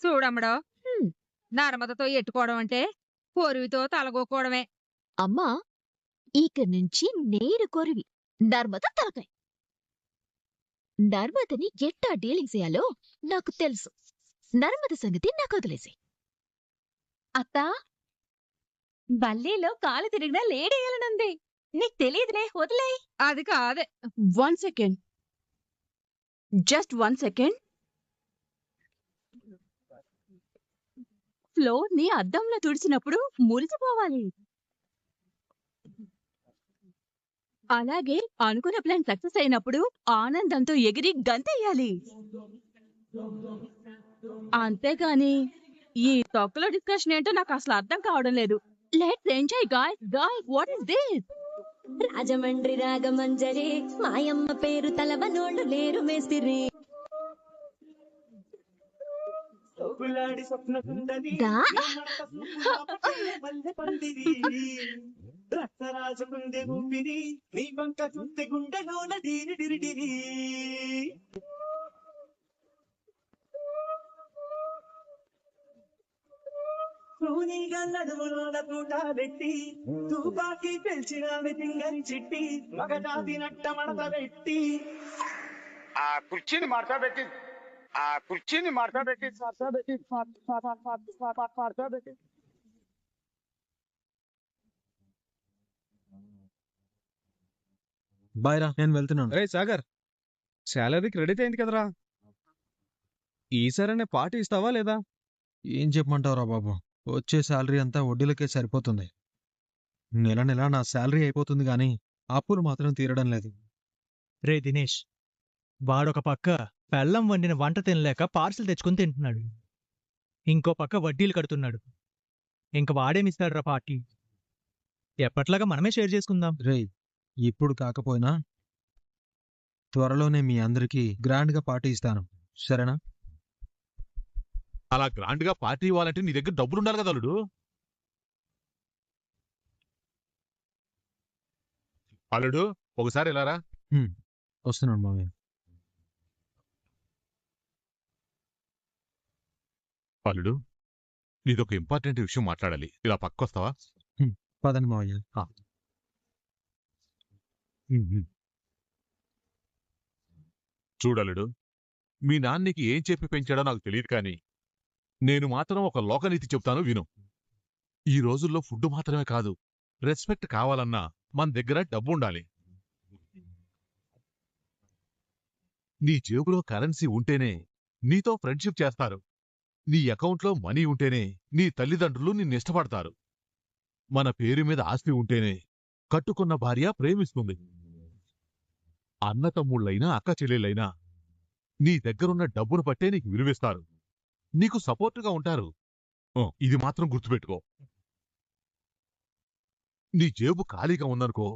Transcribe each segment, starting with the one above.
చూడమ్మడో హ్మ్. నర్మదతో ఎట్టుకోవడం అంటే పొరువితో తలగొక్కోవడమే. అమ్మా, ఇక నుంచి నేను కొరివి, నర్మద తలకాయ్. నర్మదని ఎట్టా డీలింగ్ చేయాలో నాకు తెలుసు. నర్మద సంగతి నాకొదిలేసేయ్. అత్తా, బల్లీలో కాలు తిరిగినా లేడేయాలనుంది. నీకు తెలియదులే, వదిలేయ్. అది కాదే. 1 సెకండ్, జస్ట్ 1 సెకండ్. ఫ్లోర్ ని అద్దంలో తుడిచినప్పుడు మురిసిపోవాలి. అలాగే అనుకున్న ప్లాన్ సక్సెస్ అయినప్పుడు ఆనందంతో ఎగిరి గంతెయ్యాలి. అంతేగాని ఈ తొక్కలో డిస్కషన్ ఏంటో నాకు అసలు అర్థం కావడం లేదు. Let's enjoy guys. What is this? Rajahmundry Ragamanjari మాయమ్మ పేరు తలవనోళ్ళు లేరు మేస్తిరి. దా రక్తరాజుకుందే ఊపిరి నీ వంక చూస్తే గుండెలోన డీరి డిరి డిరి. నడుములోన పూట పెట్టి తుపాకి పెంచిన తింగని చిట్టి మగజాతి నట్ట మడత పెట్టి ఆ కుర్చీని మార్చబెట్టి బాయ్ రా, నేను వెళ్తున్నాను. రే సాగర్, శాలరీ క్రెడిట్ అయింది కదరా, ఈసారనే పార్టీ ఇస్తావా లేదా? ఏం చెప్పమంటావురా బాబు, వచ్చే శాలరీ అంతా వడ్డీలకే సరిపోతుంది. నెల నెల నా శాలరీ అయిపోతుంది గానీ అప్పులు మాత్రం తీరడం లేదు. రే దినేష్, వాడొక పక్క పెళ్ళం వండిన వంట తినలేక పార్సిల్ తెచ్చుకుని తింటున్నాడు, ఇంకో పక్క వడ్డీలు కడుతున్నాడు. ఇంక వాడేమిస్తాడురా పార్టీ? ఎప్పట్లాగా మనమే షేర్ చేసుకుందాం. రేయ్, ఇప్పుడు కాకపోయినా త్వరలోనే మీ అందరికీ గ్రాండ్గా పార్టీ ఇస్తాను, సరేనా? అలా గ్రాండ్ గా పార్టీ ఇవ్వాలంటే నీ దగ్గర డబ్బులు ఉండాలి కదా అల్లుడు. అల్లుడు, ఒకసారి ఎలారా? వస్తున్నాను మామయ్య. అల్లుడు, నీదొక ఇంపార్టెంట్ విషయం మాట్లాడాలి, ఇలా పక్కొస్తావా? పదండి మావయ్య. చూడలుడు, మీ నాన్నకి ఏం చెప్పి పెంచాడో నాకు తెలియదు కానీ నేను మాత్రం ఒక లోకనీతి చెప్తాను విను. ఈ రోజుల్లో ఫుడ్ మాత్రమే కాదు, రెస్పెక్ట్ కావాలన్నా మన దగ్గర డబ్బు ఉండాలి. నీ జేబులో కరెన్సీ ఉంటేనే నీతో ఫ్రెండ్షిప్ చేస్తారు, నీ అకౌంట్లో మనీ ఉంటేనే నీ తల్లిదండ్రులు నిన్నిష్టపడతారు, మన పేరు మీద ఆస్తి ఉంటేనే కట్టుకున్న భార్య ప్రేమిస్తుంది. అన్నతమ్ముళ్ళైనా అక్క చెల్లెళ్ళైనా నీ దగ్గరున్న డబ్బును బట్టే నీకు విలువిస్తారు, నీకు సపోర్టుగా ఉంటారు. ఇది మాత్రం గుర్తుపెట్టుకో. నీ జేబు ఖాళీగా ఉందనుకో,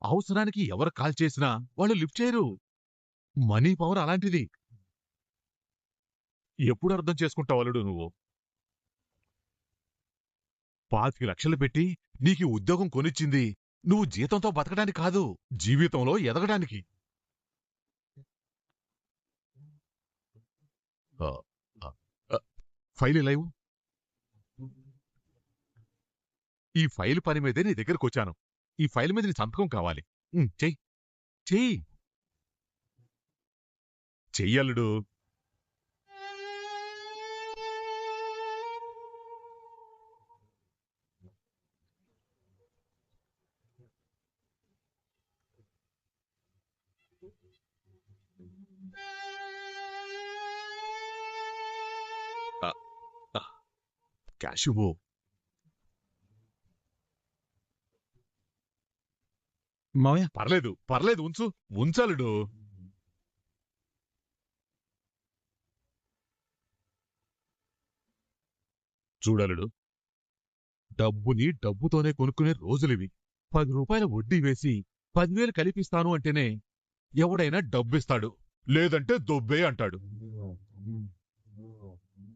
అవసరానికి ఎవరు కాల్ చేసినా వాళ్ళు లిఫ్ట్ చేయరు. మనీ పవర్ అలాంటిది. ఎప్పుడు అర్థం చేసుకుంటావు అల్లుడు నువ్వు? 25 లక్షలు పెట్టి నీకు ఉద్యోగం కొనిచ్చింది నువ్వు జీతంతో బతకడానికి కాదు, జీవితంలో ఎదగడానికి. ఫైల్ ఇలావు. ఈ ఫైల్ పని మీదే నీ దగ్గరకు వచ్చాను. ఈ ఫైల్ మీద నీ సంతకం కావాలి. చెయ్యి చెయ్యి చెయ్యల్లుడు. క్యాష్ ఇవ్వు. మావయ్య, పర్లేదు పర్లేదు, ఉంచు ఉంచలుడు. చూడలుడు, డబ్బుని డబ్బుతోనే కొనుక్కునే రోజులివి. 10 రూపాయల వడ్డీ వేసి 10,000 కలిపిస్తాను అంటేనే ఎవడైనా డబ్బిస్తాడు, లేదంటే దొబ్బే అంటాడు.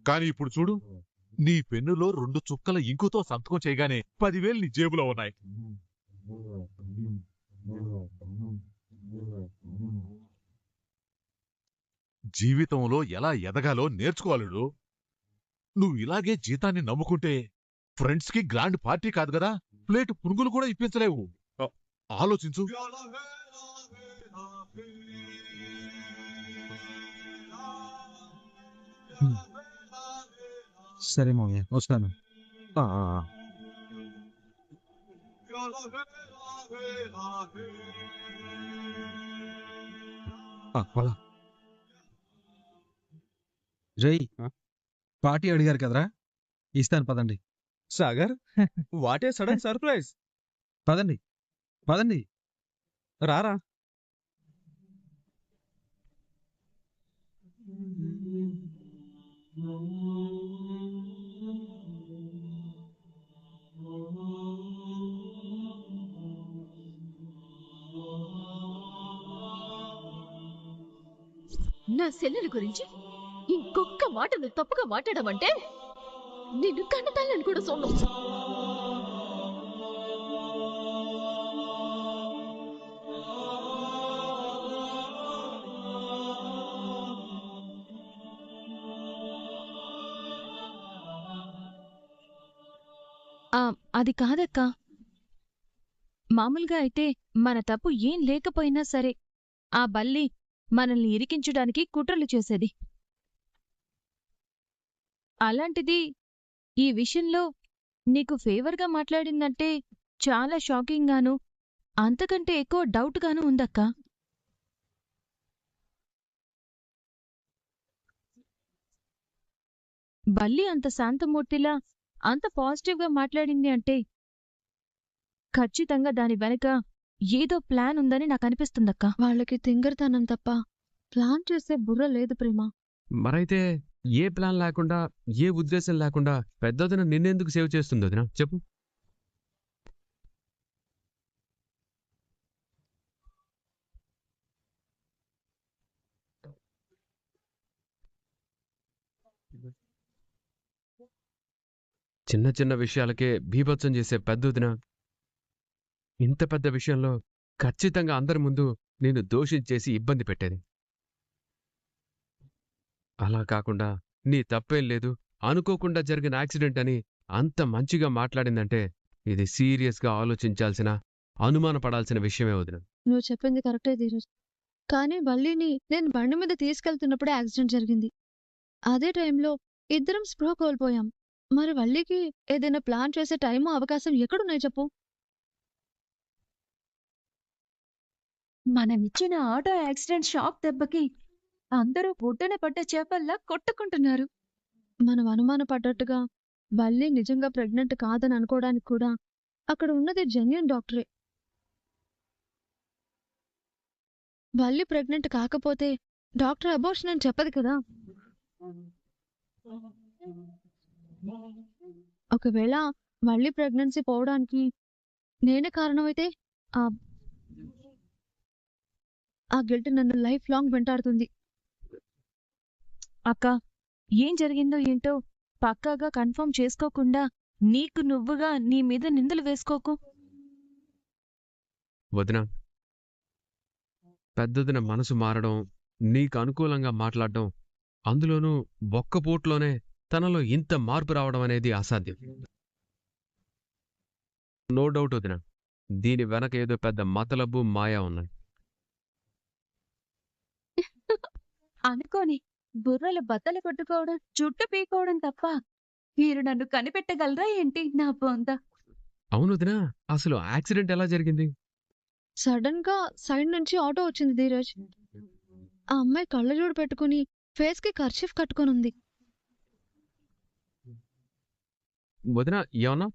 కాని ఇప్పుడు చూడు, నీ పెన్నులో 2 చుక్కల ఇంకుతో సంతకం చేయగానే 10,000 నీ జేబులో ఉన్నాయి. జీవితంలో ఎలా ఎదగాలో నేర్చుకోవాలడు. నువ్వు ఇలాగే జీతాన్ని నమ్ముకుంటే ఫ్రెండ్స్ కి గ్రాండ్ పార్టీ కాదు కదా, ప్లేట్ పునుగులు కూడా ఇప్పించలేవు. ఆలోచించు. సరే మావయ్య, వస్తాను. జై, పార్టీ అడిగారు కదరా, ఇస్తాను పదండి. Sagar, what a sudden surprise. పదండి పదండి. రారా. నా సెల్లెల గురించి ఇంకొక్క మాట నువ్వు తప్పుగా మాట్లాడమంటే నిన్ను కన్నతాళ్ళని కూడా చూడవు. అది కాదక్క. మామూలుగా అయితే మన తప్పు ఏం లేకపోయినా సరే ఆ బల్లి మనల్ని ఇరికించడానికి కుట్రలు చేసేది. అలాంటిది ఈ విషయంలో నీకు ఫేవర్గా మాట్లాడిందంటే చాలా షాకింగ్గాను, అంతకంటే ఎక్కువ డౌట్గాను ఉందక్క. బల్లి అంత శాంతమూర్తిలా అంత పాజిటివ్గా మాట్లాడింది అంటే ఖచ్చితంగా దాని వెనక ఏదో ప్లాన్ ఉందని నాకు అనిపిస్తుందక్క. వాళ్ళకి తింగరతనం తప్ప ప్లాన్ చేసే బుర్ర లేదు ప్రేమ. మరైతే ఏ ప్లాన్ లేకుండా, ఏ ఉద్దేశం లేకుండా పెద్దదిన నిన్నెందుకు సేవ్ చేస్తుంది వదినా చెప్పు. చిన్న చిన్న విషయాలకే బీభత్సం చేసే పెద్దదిన ఇంత పెద్ద విషయంలో ఖచ్చితంగా అందరి ముందు నేను దోషించేసి ఇబ్బంది పెట్టేది. అలా కాకుండా నీ తప్పేం లేదు, అనుకోకుండా జరిగిన యాక్సిడెంట్ అని అంత మంచిగా మాట్లాడిందంటే ఇది సీరియస్గా ఆలోచించాల్సిన, అనుమానపడాల్సిన విషయమే వదిన. నువ్వు చెప్పింది కరెక్టే ధీరజ్, కానీ బల్లిని నేను బండి మీద తీసుకెళ్తున్నప్పుడే యాక్సిడెంట్ జరిగింది. అదే టైంలో ఇద్దరం స్పృహ కోల్పోయాం. మరి వల్లికి ఏదైనా ప్లాన్ చేసే టైము అవకాశం ఎక్కడున్నాయి చెప్పు. మనమిచ్చిన ఆటో యాక్సిడెంట్ షాక్ దెబ్బకి అందరూ బుట్టన పడ్డ చేపల్లా కొట్టుకుంటున్నారు. మనం అనుమానపడ్డట్టుగా వల్లి నిజంగా ప్రెగ్నెంట్ కాదని అనుకోవడానికి కూడా అక్కడ ఉన్నది జెన్యూన్ డాక్టరే. వల్లి ప్రెగ్నెంట్ కాకపోతే డాక్టర్ అబార్షన్ అని చెప్పదు కదా. ఒకవేళ వల్లి ప్రెగ్నెన్సీ పోవడానికి నేనే కారణమైతే ఆ గిల్ట్ నన్ను లైఫ్ లాంగ్ వెంటాడుతుంది. అక్క, ఏం జరిగిందో ఏంటో పక్కాగా కన్ఫర్మ్ చేసుకోకుండా నీకు నువ్వుగా నీ మీద నిందలు వేసుకోకు. వదినా, పెద్దదిన మనసు మారడం, నీకు అనుకూలంగా మాట్లాడడం, అందులోనూ ఒక్కపూట్లోనే తనలో ఇంత మార్పు రావడం అనేది అసాధ్యం. నో డౌట్ వదినా, దీని వెనక ఏదో పెద్ద మతలబు మాయా ఉన్నాయి. అనుకోని బుర్రలు బద్దలు కొట్టుకోవడం, చుట్టు పీకోవడం తప్ప మీరు నన్ను కనిపెట్టగలరా ఏంటి నా బొంద? అవును వదినా, అసలు యాక్సిడెంట్ ఎలా జరిగింది? సడన్ గా సైడ్ నుంచి ఆటో వచ్చింది ధీరజ్. ఆ అమ్మాయి కళ్ళజోడు పెట్టుకుని ఫేస్ కి కర్చీఫ్ కట్టుకుని ఉంది. వదినా, ఏమన్నా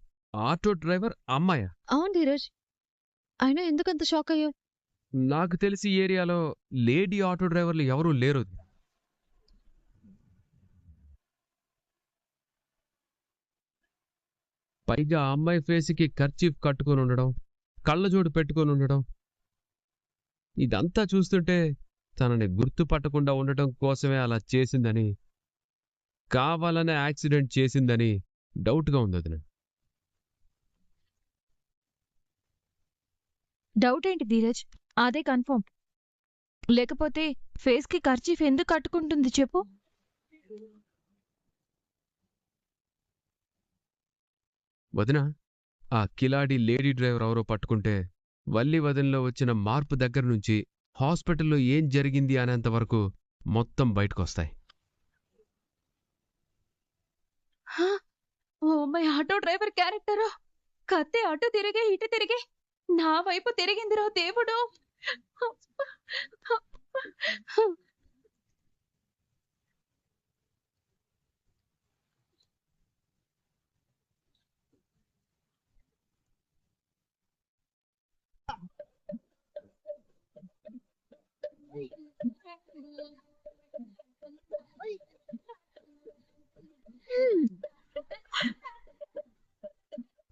ఆటో డ్రైవర్ అమ్మాయా? అవును ధీరజ్, అయినా ఎందుకంత షాక్ అయ్యావు? నాకు తెలిసి ఈ ఏరియాలో లేడీ ఆటో డ్రైవర్లు ఎవరూ లేరు. పైగా ఆ అమ్మాయి ఫేస్కి కర్చీఫ్ కట్టుకొని ఉండడం, కళ్ళజోడు పెట్టుకొని ఉండడం, ఇదంతా చూస్తుంటే తనని గుర్తుపట్టకుండా ఉండటం కోసమే అలా చేసిందని, కావాలనే యాక్సిడెంట్ చేసిందని డౌట్గా ఉంది వదినా. డౌట్ ఏంటి ధీరజ్? అదే కన్ఫర్మ్. లేకపోతే ఫేస్కి కర్చీఫ్ ఎందుకు కట్టుకుంటుంది చెప్పు? వదినా, ఆ కిలాడి లేడీ డ్రైవర్ ఎవరో పట్టుకుంటే వల్లి వదినలో వచ్చిన మార్పు దగ్గర నుంచి హాస్పిటల్లో ఏం జరిగింది అనేంత వరకు మొత్తం బయటకొస్తాయి. Oh my auto driver character కత్తి అటు తిరిగి ఇటు తిరిగి నా వైపు తిరిగిందిరో దేవుడు.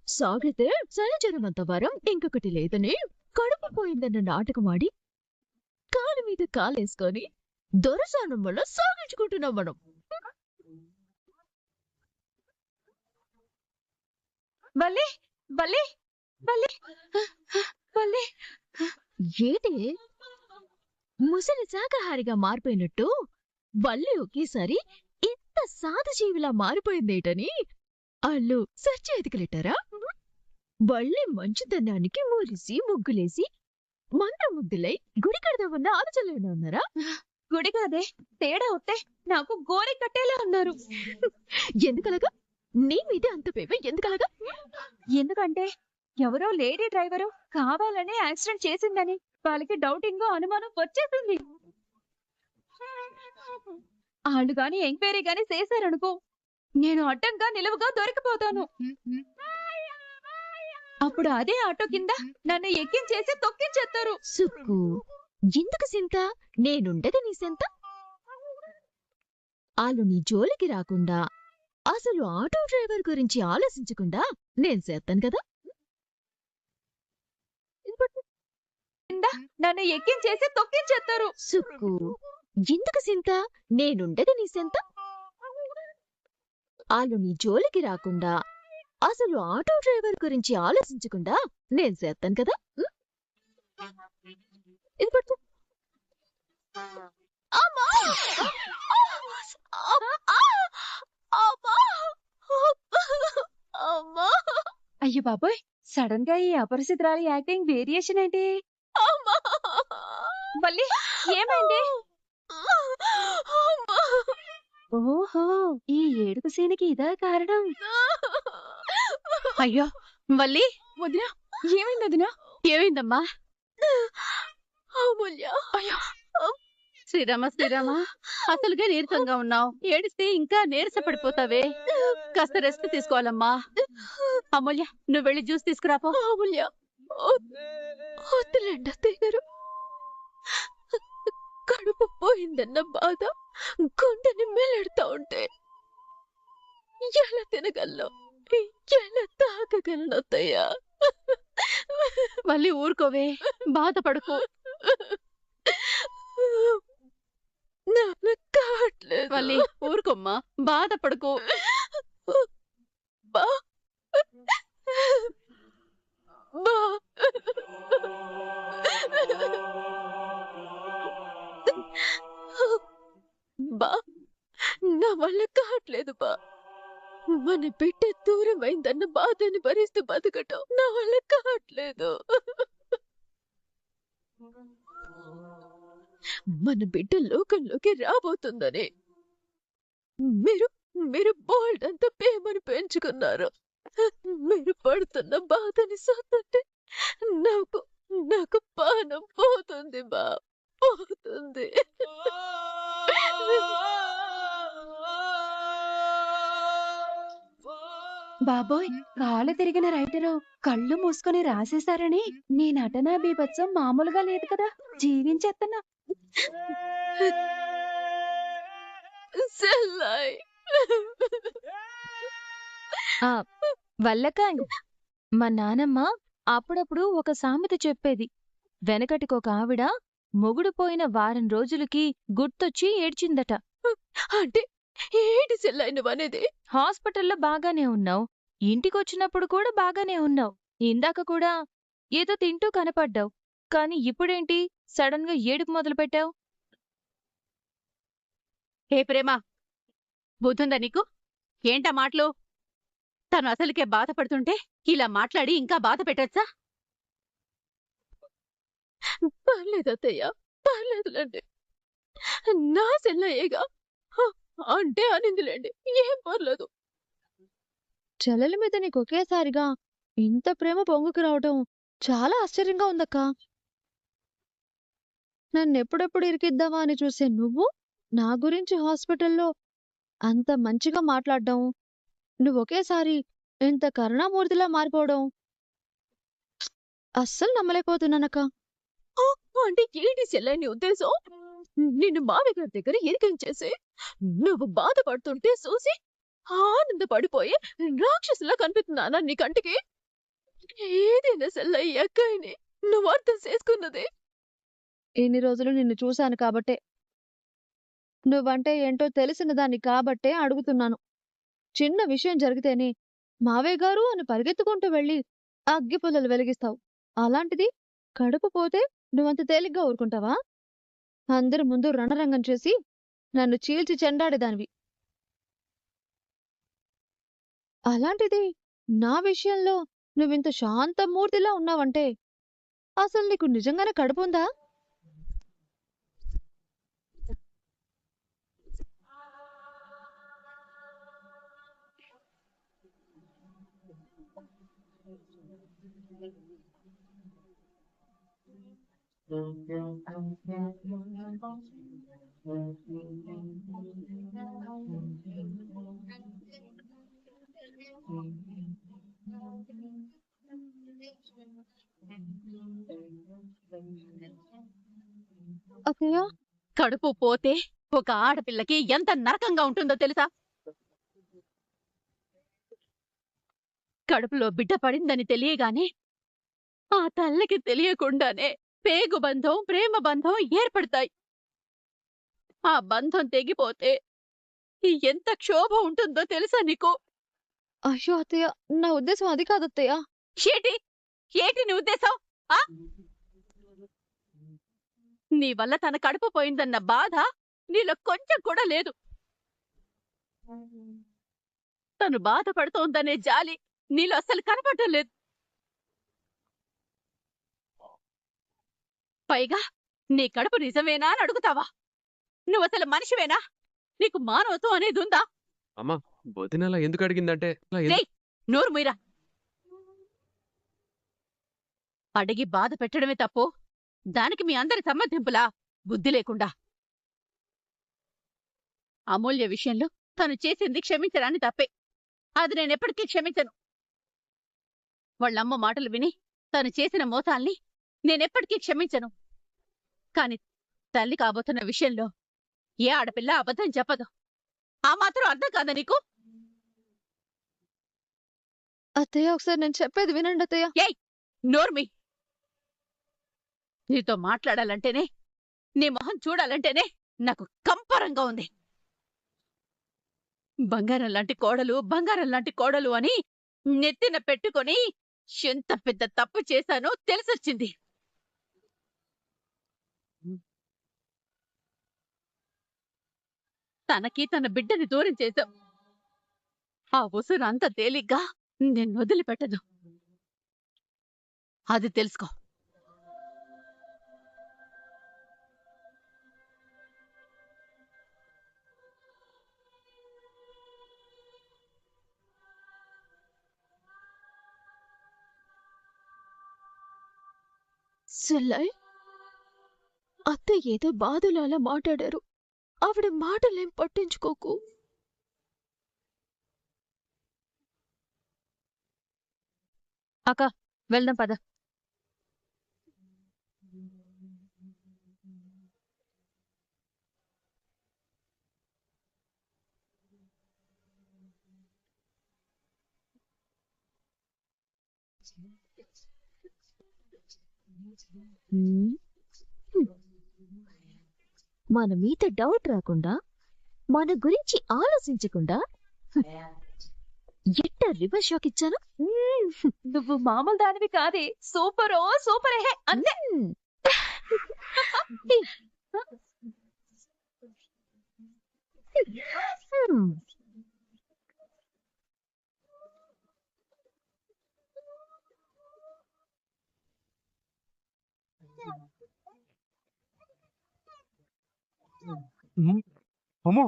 సాగితే సంచరమంత వరం ఇంకొకటి లేదని కడుపు పోయిందన్న నాటకమాడి కాలు మీద కాలేసుకొని దొరసానం వల్ల సాగించుకుంటున్నాం మనం. బల్లి బల్లి బల్లి బల్లి ఏటే ముసలి శాకాహారిగా మారిపోయినట్టు వల్లి ఒకేసారి ఇంత సాధుజీవిలా మారిపోయిందేటని వాళ్ళు సెర్చ్ ఎతికలెట్టారా? వల్లి మంచుతనానికి మురిసి ముగ్గులేసి మంత్రముగ్ధులై గుడి కడదామన్న ఆలోచనలో ఉన్నారా? గుడి కాదే, తేడా వస్తే నాకు గోరి కట్టేలా ఉన్నారు. ఎందుకలగా? నీ మీదే అంత పేప ఎందుకలగా? ఎందుకంటే ఎవరో లేడీ డ్రైవరు కావాలనే యాక్సిడెంట్ చేసిందని వాళ్ళకి డౌటింగ్ అనుమానం వచ్చేసింది. వాళ్ళు గాని ఎంక్వైరీ గాని చేశారనుకో, నేను అడ్డంగా నిలువుగా దొరికిపోతాను. అప్పుడు అదే ఆటో కింద నన్ను ఎక్కించేసి తొక్కించేస్తారు. సుక్కు ఎందుకు సింత? నేనుండది నీ సెంత. వాళ్ళు నీ జోలికి రాకుండా అసలు ఆటో డ్రైవర్ గురించి ఆలోచించకుండా నేను చేస్తాను కదా. నన్ను ఎక్కించేసి తొక్కించేస్తారు. సుక్కు ఎందుకు సింత? నేనుండది నీ సెంత. వాళ్ళు నీ జోలికి రాకుండా అసలు ఆటో డ్రైవర్ గురించి ఆలోచించకుండా నేను చేస్తాను కదా. ఇది పట్టు. అమ్మా! అమ్మా! అయ్యో బాబోయ్, సడన్ గా ఈ అపరిచితురాలి యాక్టింగ్ వేరియేషన్ ఏంటి? మళ్ళీ ఏమైంది? ఓహో, ఈ ఏడుపు సీనికి ఇదా కారణం? అయ్యో మళ్ళీ వదినా, ఏమైంది వదినా? ఏమైందమ్మా? అమూల్య, అయ్యో శ్రీరామ శ్రీరామ, అసలుగా నీరసంగా ఉన్నావు, ఏడిస్తే ఇంకా నీరస పడిపోతావే. కాస్త రెస్ట్ తీసుకోవాలమ్మా. అమూల్య, నువ్వు వెళ్ళి జ్యూస్ తీసుకురాపో. అమూల్య, వద్దులేండి అత్తయ్య గారు. కడుపు పోయిందన్న బాధ గుండెని మెల్లెడుతా ఉంటే ఎలా తినగలను, ఎలా తాగగలను అత్తయ్య? మళ్ళీ ఊరుకోవే, బాధపడుకో. కావట్లేదు. మళ్ళీ ఊరుకోమ్మా, బాధపడుకో. బా బా బా నా వల్ల కావట్లేదు బా. మన బిడ్డ దూరం అయిందన్న బాధని భరిస్తూ బతకటం నా వల్ల కావట్లేదు. మన బిడ్డ లోకంలోకి రాబోతుందని మీరు మీరు బోల్డ్ అంత ప్రేమను పెంచుకున్నారు. మీరు పడుతున్న బాధని సొంతంటే నాకు నాకు పానం పోతుంది బా, పోతుంది. బాబోయ్, కాలు తిరిగిన రైటరు కళ్ళు మూసుకొని రాసేశారని నీ నటనా బీభత్సం మామూలుగా లేదు కదా, జీవించేస్తున్నా. సెల్లాయ్. వల్లకాయ్, మా నానమ్మ అప్పుడప్పుడు ఒక సామెత చెప్పేది. వెనకటికొక ఆవిడ మొగుడు పోయిన వారం రోజులకి గుర్తొచ్చి ఏడ్చిందట. అంటే ఏంటి సెల్లాయ్ నువ్వనేది? హాస్పిటల్లో బాగానే ఉన్నావు, ఇంటికొచ్చినప్పుడు కూడా బాగానే ఉన్నావు, ఇందాక కూడా ఏదో తింటూ కనపడ్డావు, కాని ఇప్పుడేంటి సడన్ గా ఏడుపు మొదలుపెట్టావు? ఏ ప్రేమ, బుద్ధుందా నీకు? ఏంటా మాటలు? తను అసలుకే బాధపడుతుంటే ఇలా మాట్లాడి ఇంకా బాధ పెట్టచ్చా? పర్లేదు అత్తయ్య, పర్లేదులేండి. నా సెల్లయ్యేగా అంటే అనిందిలేండి, ఏం పర్లేదు. చెల్లెల మీద నీకు ఒకేసారిగా ఇంత ప్రేమ పొంగుకు రావటం చాలా ఆశ్చర్యంగా ఉందక్కా. నన్నెప్పుడెప్పుడు ఇరికిద్దామా అని చూసే నువ్వు నా గురించి హాస్పిటల్లో అంత మంచిగా మాట్లాడడం, నువ్వు ఒకేసారి ఇంత కరుణామూర్తిలా మారిపోవడం అస్సలు నమ్మలేకపోతున్నానక్క. అంటే ఏంటి చెల్లెని ఉద్దేశం? నిన్ను మావి గారి దగ్గర ఇరికించేసి నువ్వు బాధపడుతుంటే చూసి ఆనందపడిపోయి రాక్షసులా కనిపిస్తున్నానా నీ కంటికి? ఏదైనా సెల్లయ్య అక్కని నువ్వు అర్థం చేసుకున్నది. ఇన్ని రోజులు నిన్ను చూశాను కాబట్టే, నువ్వంటే ఏంటో తెలిసిన దాన్ని కాబట్టే అడుగుతున్నాను. చిన్న విషయం జరిగితేనే మావయ్య గారు అని పరిగెత్తుకుంటూ వెళ్ళి అగ్గి పుల్లలు వెలిగిస్తావు. అలాంటిది కడుపు పోతే నువ్వంత తేలిగ్గా ఊరుకుంటావా? అందరి ముందు రణరంగం చేసి నన్ను చీల్చి చెండాడేదానివి. అలాంటిది నా విషయంలో నువ్వింత శాంతమూర్తిలా ఉన్నావంటే అసలు నీకు నిజంగానే కడుపుందా? అక్కయ్య, కడుపు పోతే ఒక ఆడపిల్లకి ఎంత నరకంగా ఉంటుందో తెలుసా? కడుపులో బిడ్డ పడిందని తెలియగానే ఆ తల్లికి తెలియకుండానే పేగు బంధం, ప్రేమ బంధం ఏర్పడతాయి. ఆ బంధం తెగిపోతే ఎంత క్షోభ ఉంటుందో తెలుసా నీకు? అయ్యో అత్తయ్య, నా ఉద్దేశం అది కాదత్తయ్య. ఏటి ఏటి నీ ఉద్దేశం? ఆ నీ వల్ల తన కడుపు పోయిందన్న బాధ నీలో కొంచెం కూడా లేదు. తను బాధపడుతోందనే జాలి నీలో అస్సలు కనపడటం లేదు. పైగా నీ కడుపు నిజమేనా అని అడుగుతావా? నువ్వసలు మనిషివేనా? నీకు మానవత్వం అనేది ఉందా? అమ్మా, వదినలా ఎందుకు అడిగిందంటే నోరు మీరా. అడిగి బాధ పెట్టడమే తప్పు, దానికి మీ అందరి సమ్మతింపులా? బుద్ధి లేకుండా. అమూల్య విషయంలో తను చేసింది క్షమించరాని తప్పే. అది నేనెప్పటికీ క్షమించను. వాళ్ళమ్మ మాటలు విని తను చేసిన మోసాల్ని నేనెప్పటికీ క్షమించను. కాని తల్లి కాబోతున్న విషయంలో ఏ ఆడపిల్ల అబద్ధం చెప్పదు. ఆ మాత్రం అర్థం కాదా నీకు? అత్తయ్య, ఒకసారి నేను చెప్పేది వినండి అత్తయ్య. ఏయ్, నోర్మి. నీతో మాట్లాడాలంటేనే, నీ మొహం చూడాలంటేనే నాకు కంపరంగా ఉంది. బంగారం లాంటి కోడలు, బంగారం లాంటి కోడలు అని నెత్తిన పెట్టుకొని ఎంత పెద్ద తప్పు చేశానో తెలిసొచ్చింది. తనకి తన బిడ్డని దూరం చేశావు. ఆ ఉసురు అంత తేలిగ్గా నేను వదిలిపెట్టదు. అది తెలుసుకో. సెల్లయ్, అత్త ఏదో బాధలు అలా మాట్లాడారు. ఆవిడ మాటలేం పట్టించుకోకు. అక్క, వెళ్దాం పద. మన మీద డౌట్ రాకుండా, మన గురించి ఆలోచించకుండా ఎట్ట రివర్స్ షాక్ ఇచ్చాను. నువ్వు మామూలు దానివి కాదే. సూపరో సూపర్ హే అంతే. అమ్మో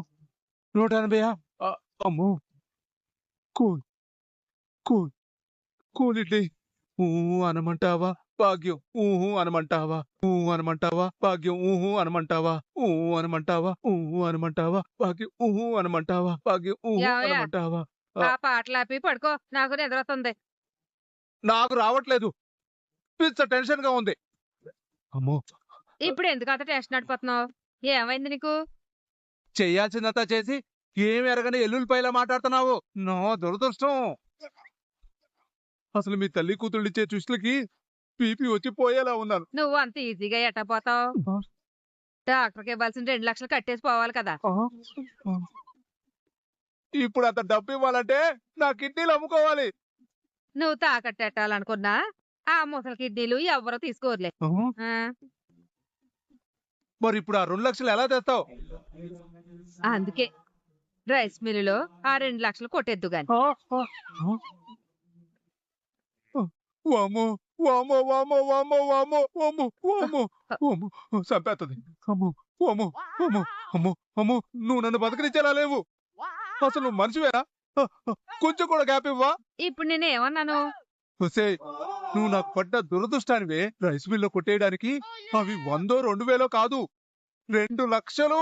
180 అమ్మో కూల్ కూల్ కూల్ ఇడ్లీ అనమంటావా భాగ్యం అనమంటావా అనమంటావా భాగ్యం అనమంటావా అనమంటావా అనమంటావా భాగ్యం అనమంటావా భాగ్యం ఏమయ్యా? అనమంటావా ఆ పాటలాపి పడుకో, నాకు నిద్రతుంది. నాకు రావట్లేదు పిచ్చ టెన్షన్ గా ఉంది అమ్మో ఇప్పుడు ఎందుకు అంత టెన్షన్ నడిపోతున్నావు? ఏమైంది నీకు? చెయ్యాల్సిందంతా చేసి ఏం ఎరగని ఎల్లుల్లిపైలా మాట్లాడుతున్నావు నో దురదృష్టం అసలు మీ తల్లి కూతుళ్ళిచ్చే చూసులకి బీపీ వచ్చి పోయేలా ఉన్నాను నువ్వు అంత ఈజీగా ఎట్టా పోతావు? డాక్టర్కి ఇవ్వాల్సిన 2 లక్షలు కట్టేసి పోవాలి కదా. ఇప్పుడు అంత డబ్బు ఇవ్వాలంటే నా కిడ్నీలు అమ్ముకోవాలి నువ్వు తాకట్టెట్టాలనుకున్నా ఆ ముసలి కిడ్నీలు ఎవ్వరూ తీసుకోరులే. ఆ, మరి ఇప్పుడు ఆ 2 లక్షలు ఎలా తెస్తావు అందుకే రైస్ మిల్లులో ఆ 2 లక్షలు కొట్టేద్దు గాని. వామో వామో వామో వామో వామో వామో వామో వామో చంపేస్తుంది అమ్మో వామో వామో అమ్మో అమ్మో నువ్వు నన్ను బతకనిచ్చేలా లేవు అసలు నువ్వు మనిషివేనా కొంచెం కూడా గ్యాప్ ఇవ్వా ఇప్పుడు నేనేమన్నాను? హుసే నువ్వు నాకు పడ్డ దురదృష్టానివే రైస్ మిల్లో కొట్టేయడానికి అవి 100 2,000 కాదు 2 లక్షలు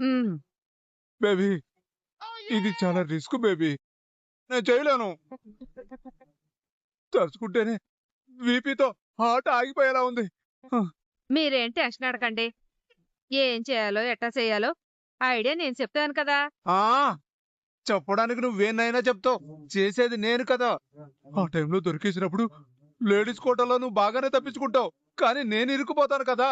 ఉమ్, బేబీ ఇది చాలా రిస్క్ బేబీ నేను చేయలేను తలుచుకుంటేనే వీపీతో హార్ట్ ఆగిపోయేలా ఉంది మీరేం టెన్షన్ అడకండి. ఏం చేయాలో ఎట్టా చేయాలో ఐడియా నేను చెప్తాను కదా. ఆ చెప్పడానికి నువ్వేనైనా చెప్తావు చేసేది నేను కదా ఆ టైంలో దొరికేసినప్పుడు లేడీస్ కోటలో నువ్వు బాగానే తప్పించుకుంటావు కానీ నేను ఇరుక్కుపోతాను కదా